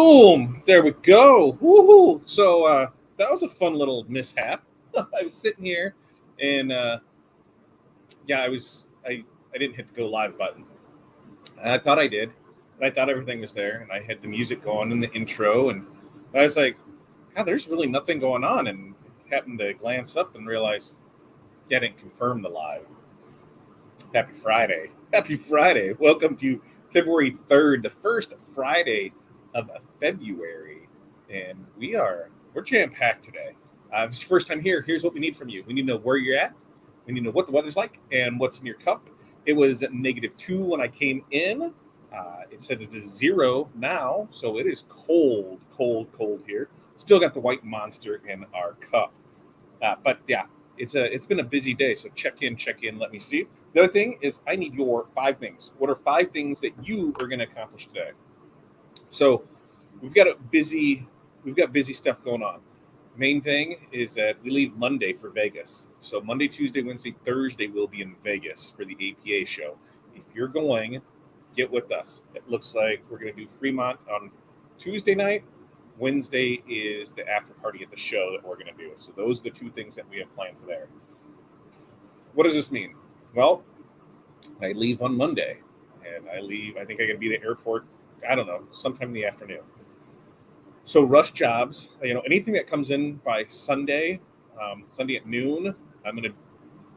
Boom! There we go. Woohoo! So that was a fun little mishap. I was sitting here, and yeah, I didn't hit the go live button. I thought I did, and I thought everything was there, and I had the music going in the intro, and I was like, God, there's really nothing going on, and happened to glance up and realize, yeah, I didn't confirm the live. Happy Friday! Happy Friday! Welcome to February 3rd, the first Friday of February, and we're jam packed today. If it's your first time here, here's what we need from you. We need to know where you're at. We need to know what the weather's like and what's in your cup. It was -2 when I came in. It said it is 0 now, so it is cold, cold, cold here. Still got the white monster in our cup, but yeah, it's been a busy day. So check in. Let me see. The other thing is I need your 5 things. What are 5 things that you are going to accomplish today? So we've got busy stuff going on. Main thing is that we leave Monday for Vegas. So Monday, Tuesday, Wednesday, Thursday we'll be in Vegas for the APA show. If you're going, get with us. It looks like we're going to do Fremont on Tuesday night. Wednesday is the after party at the show that we're going to do. So those are the 2 things that we have planned for there. What does this mean? Well, I leave on Monday, and I think I can be at the airport, I don't know, sometime in the afternoon. So rush jobs, anything that comes in by Sunday at noon, I'm going to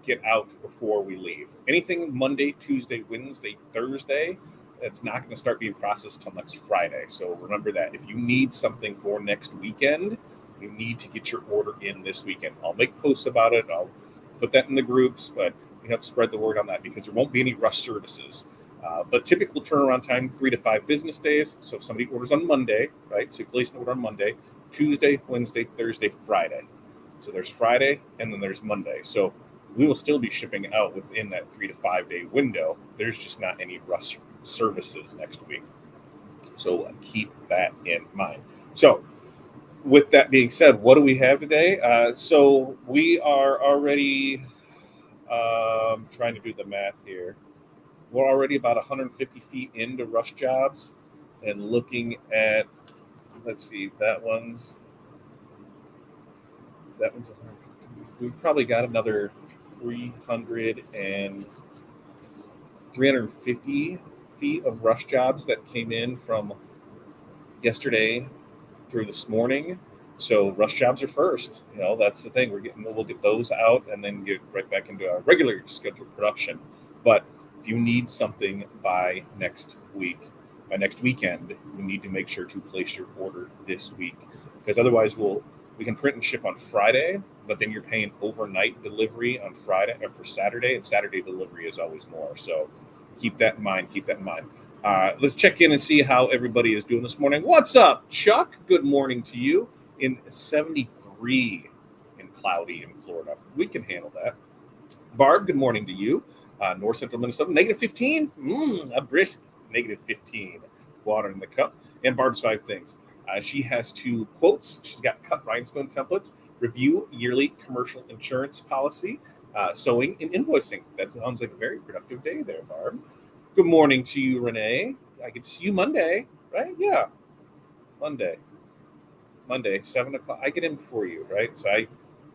get out before we leave. Anything Monday, Tuesday, Wednesday, Thursday, it's not going to start being processed till next Friday. So remember that. If you need something for next weekend, you need to get your order in this weekend. I'll make posts about it. I'll put that in the groups, but you have to spread the word on that because there won't be any rush services. But typical turnaround time, 3 to 5 business days. So if somebody orders on Monday, right? So you place an order on Monday, Tuesday, Wednesday, Thursday, Friday. So there's Friday and then there's Monday. So we will still be shipping out within that 3 to 5 day window. There's just not any rush services next week. So keep that in mind. So with that being said, what do we have today? So we are already trying to do the math here. We're already about 150 feet into rush jobs and looking at, let's see, that one's 150. We've probably got another 350 feet of rush jobs that came in from yesterday through this morning. So rush jobs are first. That's the thing. We'll get those out and then get right back into our regular scheduled production. But if you need something by next weekend, we need to make sure to place your order this week, because otherwise we can print and ship on Friday, but then you're paying overnight delivery on Friday or for Saturday, and Saturday delivery is always more. So keep that in mind. Let's check in and see how everybody is doing this morning. What's up, Chuck? Good morning to you in 73 and cloudy in Florida. We can handle that. Barb, good morning to you. North Central Minnesota, -15. A brisk -15. Water in the cup. And Barb's 5 things. She has 2 quotes. She's got cut rhinestone templates, review yearly commercial insurance policy, sewing and invoicing. That sounds like a very productive day there, Barb. Good morning to you, Renee. I get to see you Monday, right? Yeah. Monday, 7 o'clock. I get in before you, right? So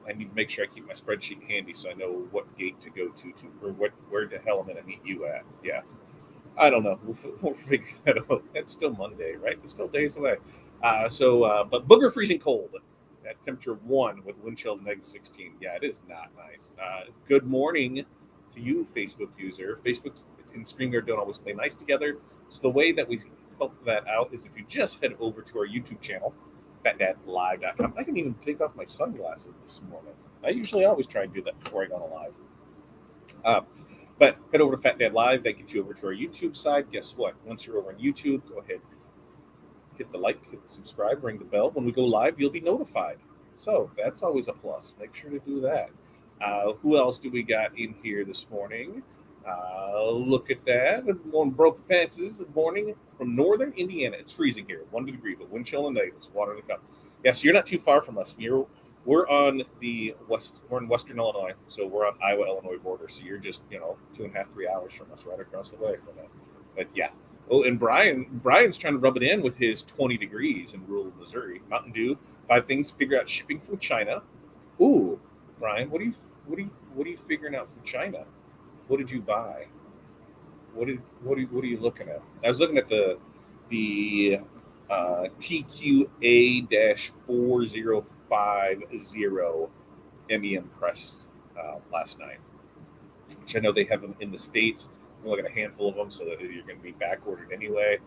I need to make sure I keep my spreadsheet handy so I know what gate to go to or where the hell I'm going to meet you at. Yeah. I don't know. We'll figure that out. It's still Monday, right? It's still days away. But booger freezing cold at temperature 1 with wind chill -16. Yeah, it is not nice. Good morning to you, Facebook user. Facebook and StreamYard don't always play nice together. So the way that we help that out is if you just head over to our YouTube channel, fatdadlive.com. I can even take off my sunglasses this morning. I usually always try and do that before I go on a live. But head over to Fat Dad Live. That gets you over to our YouTube side. Guess what? Once you're over on YouTube, go ahead, hit the like, hit the subscribe, ring the bell. When we go live, you'll be notified. So that's always a plus. Make sure to do that. Who else do we got in here this morning? Look at that. One broken fences this morning from northern Indiana. It's freezing here, 1 degree, but wind chill and natives, water in the cup. Yeah, so you're not too far from us. We're on the west. We're in western Illinois, so we're on Iowa-Illinois border. So you're just 2.5, 3 hours from us, right across the way from it. But yeah, Oh, and Brian's trying to rub it in with his 20 degrees in rural Missouri. Mountain Dew, 5 things to figure out shipping from China. Ooh, Brian, what are you figuring out from China? What did you buy? What are you looking at? I was looking at the TQA-4050 MEM press last night, which I know they have them in the States. I'm looking at a handful of them, so that you're going to be back ordered anyway.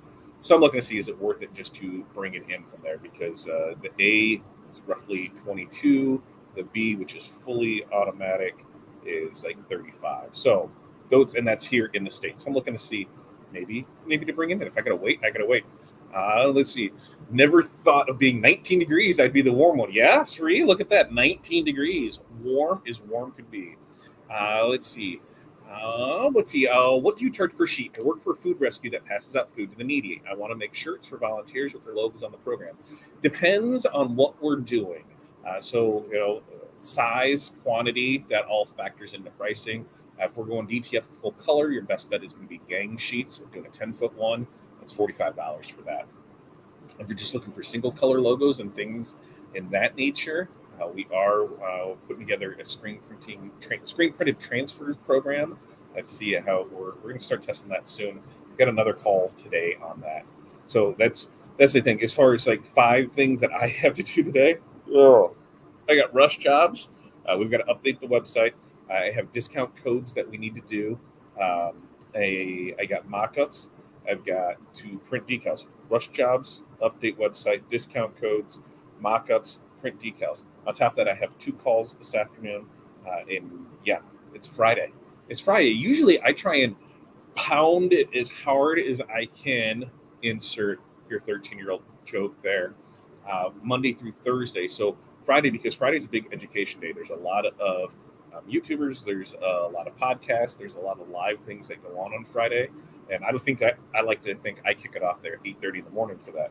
So I'm looking to see, is it worth it just to bring it in from there, because the A is roughly 22, the B, which is fully automatic, is like 35. So those, and that's here in the States. So I'm looking to see, maybe to bring in. If I gotta wait, I gotta wait. Let's see. Never thought of being 19 degrees. I'd be the warm one. Yeah, Sri, look at that. 19 degrees. Warm could be. Let's see. Let's see. What do you charge per sheet? I work for a food rescue that passes out food to the needy. I want to make shirts for volunteers with their logos on the program. Depends on what we're doing. So, size, quantity, that all factors into pricing. If we're going DTF full color, your best bet is going to be gang sheets. We're doing a 10-foot one. That's $45 for that. If you're just looking for single color logos and things in that nature, we are putting together a screen printed transfers program. Let's see how we're going to start testing that soon. We got another call today on that. So that's the thing. As far as like 5 things that I have to do today, I got rush jobs. We've got to update the website. I have discount codes that we need to do. I got mock-ups. I've got to print decals. Rush jobs, update website, discount codes, mock-ups, print decals. On top of that, I have 2 calls this afternoon. And yeah, it's Friday. It's Friday. Usually I try and pound it as hard as I can. Insert your 13-year-old joke there. Monday through Thursday. So Friday, because Friday's a big education day. There's a lot of YouTubers. There's a lot of podcasts. There's a lot of live things that go on Friday. And I like to think I kick it off there at 8:30 in the morning for that.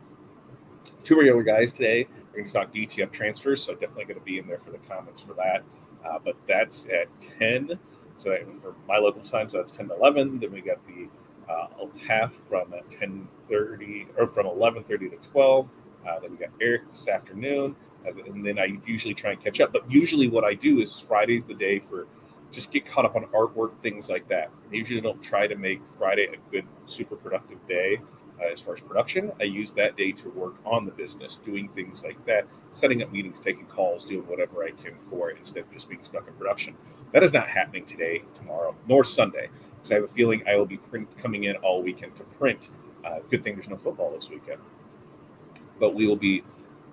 2 regular guys today. We're going to talk DTF transfers, so definitely going to be in there for the comments for that. But that's at 10. So for my local time, so that's 10 to 11. Then we got the half from 10:30 or from 11:30 to 12. Then we got Eric this afternoon. And then I usually try and catch up. But usually what I do is Friday's the day for just get caught up on artwork, things like that. I usually don't try to make Friday a good, super productive day as far as production. I use that day to work on the business, doing things like that, setting up meetings, taking calls, doing whatever I can for it instead of just being stuck in production. That is not happening today, tomorrow, nor Sunday, because I have a feeling I will be coming in all weekend to print. Good thing there's no football this weekend. But we will be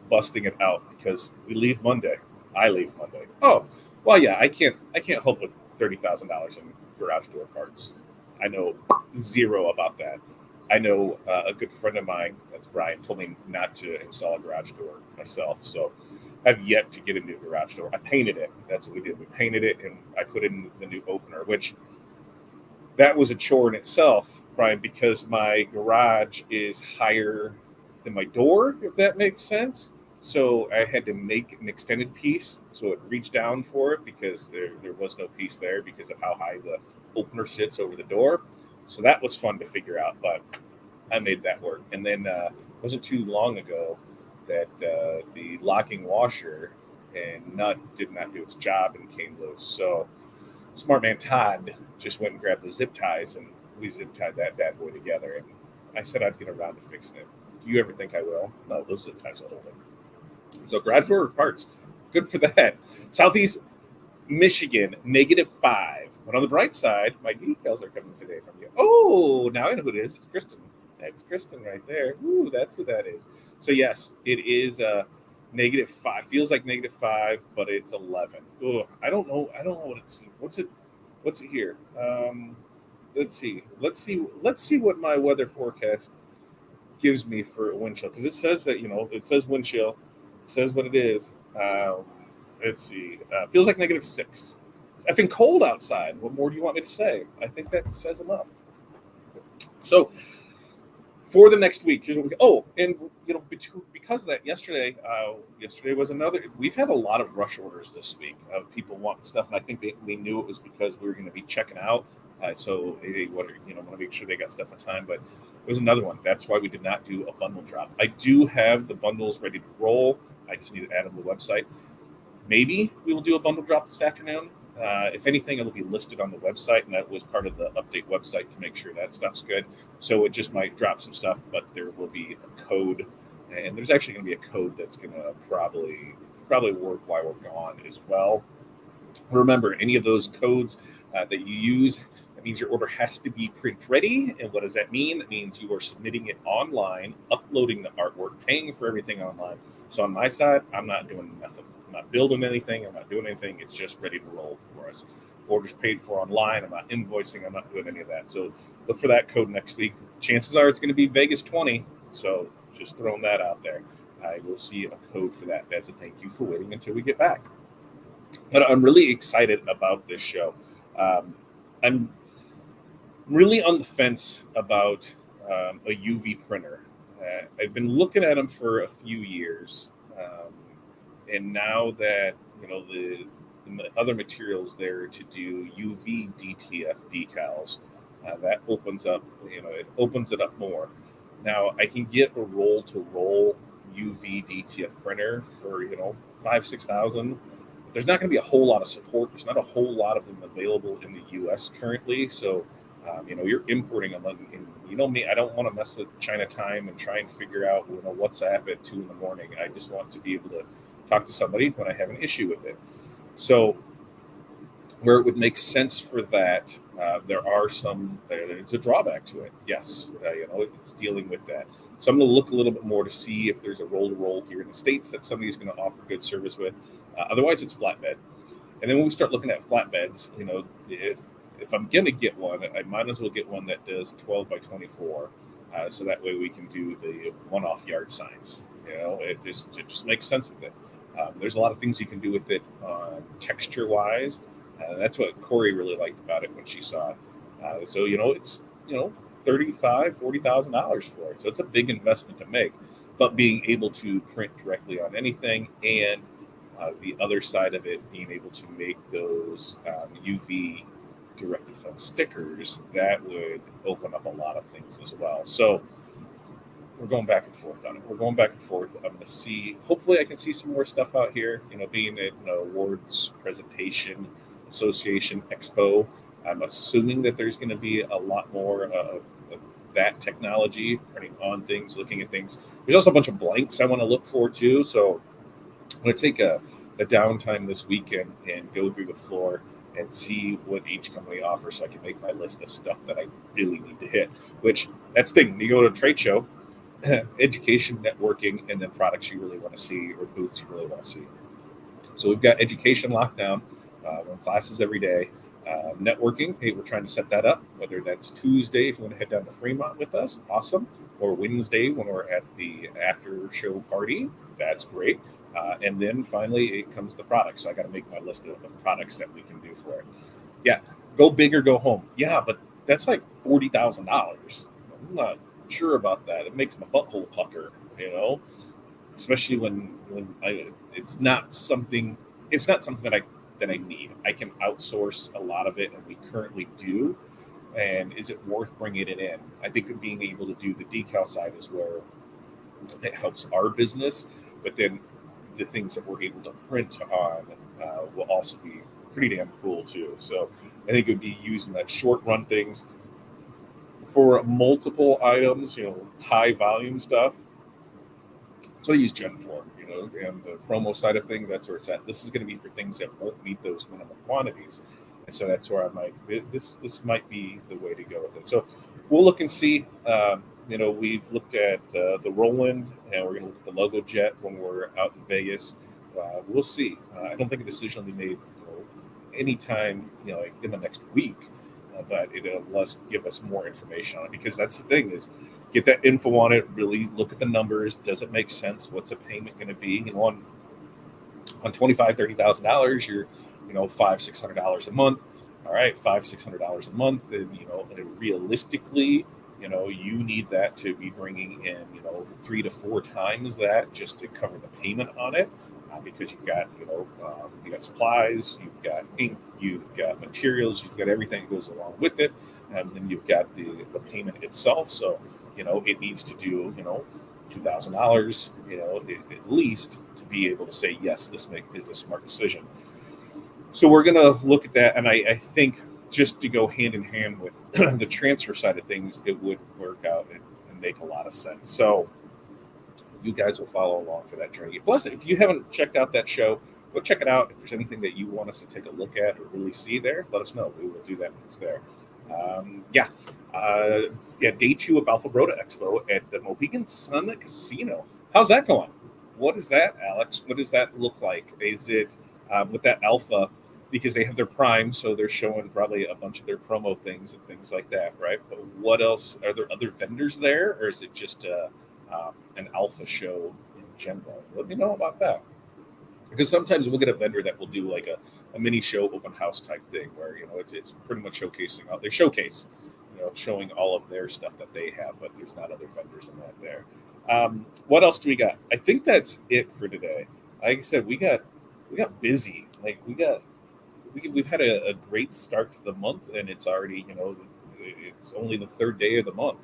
busting it out because we leave Monday. I leave Monday. Oh, well, yeah, I can't help with $30,000 in garage door parts. I know zero about that. I know a good friend of mine, that's Brian, told me not to install a garage door myself. So I've yet to get a new garage door. I painted it. That's what we did. We painted it and I put in the new opener, which that was a chore in itself, Brian, because my garage is higher than my door, if that makes sense. So I had to make an extended piece so it reached down for it because there was no piece there because of how high the opener sits over the door. So that was fun to figure out, but I made that work. And then it wasn't too long ago that the locking washer and nut did not do its job and came loose. So smart man Todd just went and grabbed the zip ties and we zip tied that bad boy together. And I said I'd get around to fixing it. Do you ever think I will? No, those zip ties will hold it. So garage door parts, good for that. Southeast Michigan, -5. But on the bright side, my decals are coming today from you. Oh, now I know who it is. It's Kristen. That's Kristen right there. Ooh, that's who that is. So yes, it is -5. Feels like -5, but it's 11. Oh, I don't know what it's. What's it here? Let's see what my weather forecast gives me for a wind chill, because it says that it says wind chill. It says what it is. Let's see. Feels like -6. It's effing cold outside. What more do you want me to say? I think that says enough. So for the next week, here's what we. Oh, and because of that, yesterday was another. We've had a lot of rush orders this week of people wanting stuff, and I think we knew it was because we were going to be checking out. So they want to make sure they got stuff on time. But was another one. That's why we did not do a bundle drop. I do have the bundles ready to roll. I just need to add them to the website. Maybe we will do a bundle drop this afternoon. If anything, it'll be listed on the website, and that was part of the update website to make sure that stuff's good. So it just might drop some stuff, but there will be a code, and there's actually going to be a code that's going to probably work while we're gone as well. Remember, any of those codes that you use, that means your order has to be print ready. And what does that mean? That means you are submitting it online, uploading the artwork, paying for everything online. So on my side, I'm not doing nothing. I'm not building anything. I'm not doing anything. It's just ready to roll for us. Orders paid for online. I'm not invoicing. I'm not doing any of that. So look for that code next week. Chances are it's going to be Vegas 20. So just throwing that out there. I will see a code for that as a thank you for waiting until we get back. But I'm really excited about this show. I'm really on the fence about a UV printer. I've been looking at them for a few years, and now that the other materials there to do UV DTF decals, that opens up it opens it up more. Now I can get a roll-to-roll UV DTF printer for $5,000-6,000. There's not going to be a whole lot of support. There's not a whole lot of them available in the U.S. currently. So, you're importing them. And me, I don't want to mess with China time and try and figure out WhatsApp at 2 a.m. I just want to be able to talk to somebody when I have an issue with it. So, where it would make sense for that, there's a drawback to it. Yes, it's dealing with that. So I'm going to look a little bit more to see if there's a roll-to-roll here in the States that somebody's going to offer good service with. Otherwise, it's flatbed. And then when we start looking at flatbeds, if I'm going to get one, I might as well get one that does 12 by 24. So that way we can do the one-off yard signs. It just makes sense with it. There's a lot of things you can do with it texture-wise. That's what Corey really liked about it when she saw it. So it's $35,000-40,000 for it. So it's a big investment to make. But being able to print directly on anything, and the other side of it, being able to make those UV direct-to-film stickers, that would open up a lot of things as well. So we're going back and forth on it. We're going back and forth. I'm going to see. Hopefully, I can see some more stuff out here. Being at awards presentation, association expo, I'm assuming that there's going to be a lot more of that technology, printing on things, looking at things. There's also a bunch of blanks I want to look for too. So I'm going to take a downtime this weekend and go through the floor and see what each company offers, so I can make my list of stuff that I really need to hit. Which, that's the thing. You go to a trade show, education, networking, and then products you really want to see or booths you really want to see. So we've got education locked down. We're in classes every day. Networking, hey, we're trying to set that up, whether that's Tuesday if you want to head down to Fremont with us, awesome, or Wednesday when we're at the after show party, that's great. And then finally it comes to products. So I got to make my list of products that we can do for it. Yeah, go big or go home. Yeah, but that's like $40,000. I'm not sure about that. It makes my butthole pucker, especially when it's not something that I need. I can outsource a lot of it, and we currently do. And is it worth bringing it in? I think being able to do the decal side is where it helps our business, but then the things that we're able to print on will also be pretty damn cool too. So I think it would be using that short run things for multiple items, high volume stuff. So I use Gen 4, and the promo side of things, that's where it's at. This is going to be for things that won't meet those minimum quantities. And so that's where I might, this might be the way to go with it. So we'll look and see. We've looked at the Roland, and we're going to look at the Logo Jet when we're out in Vegas. We'll see. I don't think a decision will be made anytime, like in the next week. But it'll give us more information on it, because that's the thing is get that info on it, really look at the numbers. Does it make sense? What's a payment going to be? On $25,000-30,000, you're, $500-600 a month. All right, $500-600 a month. And, realistically, you need that to be bringing in, 3 to 4 times that just to cover the payment on it. because you got supplies, you've got ink, you've got materials, you've got everything that goes along with it, and then you've got the payment itself. So it needs to do $2,000, at least to be able to say yes, this is a smart decision. So we're going to look at that, and I think just to go hand in hand with the transfer side of things, it would work out and make a lot of sense. So you guys will follow along for that journey. Plus, if you haven't checked out that show, go check it out. If there's anything that you want us to take a look at or really see there, let us know. We will do that when it's there. Day 2 of Alpha Broda Expo at the Mohegan Sun Casino. How's that going? What is that, Alex? What does that look like? Is it with that Alpha, because they have their Prime, so they're showing probably a bunch of their promo things and things like that, right? But what else? Are there other vendors there, or is it just an Alpha show in general? Let me know about that. Because sometimes we'll get a vendor that will do like a mini show open house type thing where, it's pretty much showcasing they showcase, showing all of their stuff that they have, but there's not other vendors in that there. What else do we got? I think that's it for today. Like I said, we got busy. Like we've had a great start to the month, and it's already, it's only the third day of the month.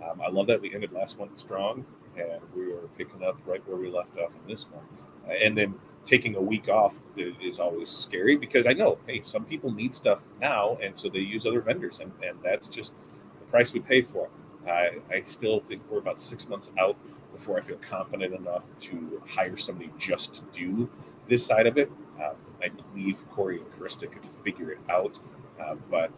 I love that we ended last month strong, and we are picking up right where we left off in this month. And then taking a week off is always scary, because I know, hey, some people need stuff now, and so they use other vendors, and that's just the price we pay for it. I still think we're about 6 months out before I feel confident enough to hire somebody just to do this side of it. I believe Corey and Krista could figure it out, but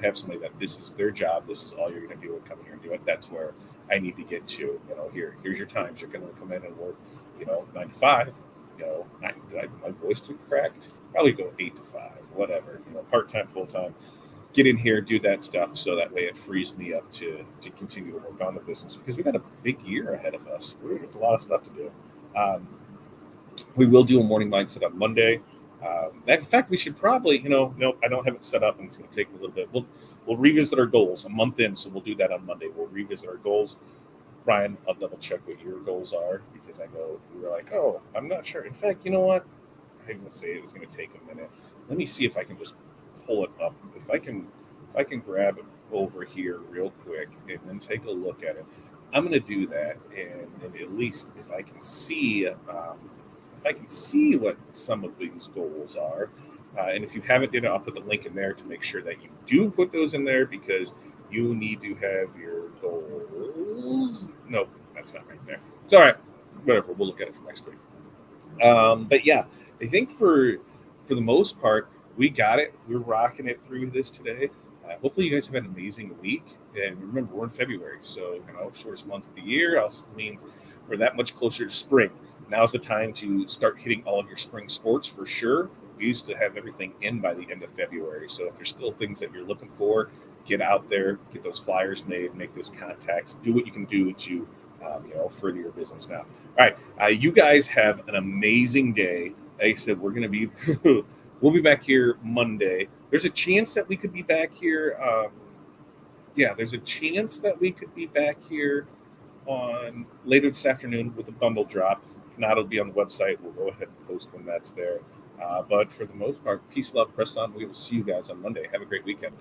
have somebody that this is their job, this is all you're going to do, and come here and do it. That's where I need to get to. Here's your times. You're going to come in and work, 9 to 5. My voice to crack. Probably go 8 to 5, whatever. Part time, full time. Get in here, do that stuff, so that way it frees me up to continue to work on the business, because we got a big year ahead of us. There's a lot of stuff to do. We will do a morning mindset on Monday. In fact, we should probably, no, I don't have it set up, and it's going to take a little bit. We'll revisit our goals a month in, so we'll do that on Monday. We'll revisit our goals. Brian, I'll double check what your goals are, because I know you were like, oh, I'm not sure. In fact, you know what? I was going to say it was going to take a minute. Let me see if I can just pull it up. If I can grab it over here real quick and then take a look at it, I'm going to do that, and at least if I can see what some of these goals are. And if you haven't done it, I'll put the link in there to make sure that you do put those in there, because you need to have your goals. Nope, that's not right there. It's all right. Whatever. We'll look at it for next week. But yeah, I think for the most part, we got it. We're rocking it through this today. Hopefully you guys have had an amazing week. And remember, we're in February, so shortest month of the year also means we're that much closer to spring. Now's the time to start hitting all of your spring sports for sure. We used to have everything in by the end of February. So if there's still things that you're looking for, get out there, get those flyers made, make those contacts, do what you can do to further your business now. All right. You guys have an amazing day. Like I said, we're going to be, we'll be back here Monday. There's a chance that we could be back here. There's a chance that we could be back here on later this afternoon with a bundle drop. If not, it'll be on the website. We'll go ahead and post when that's there. But for the most part, peace, love, press on. We will see you guys on Monday. Have a great weekend.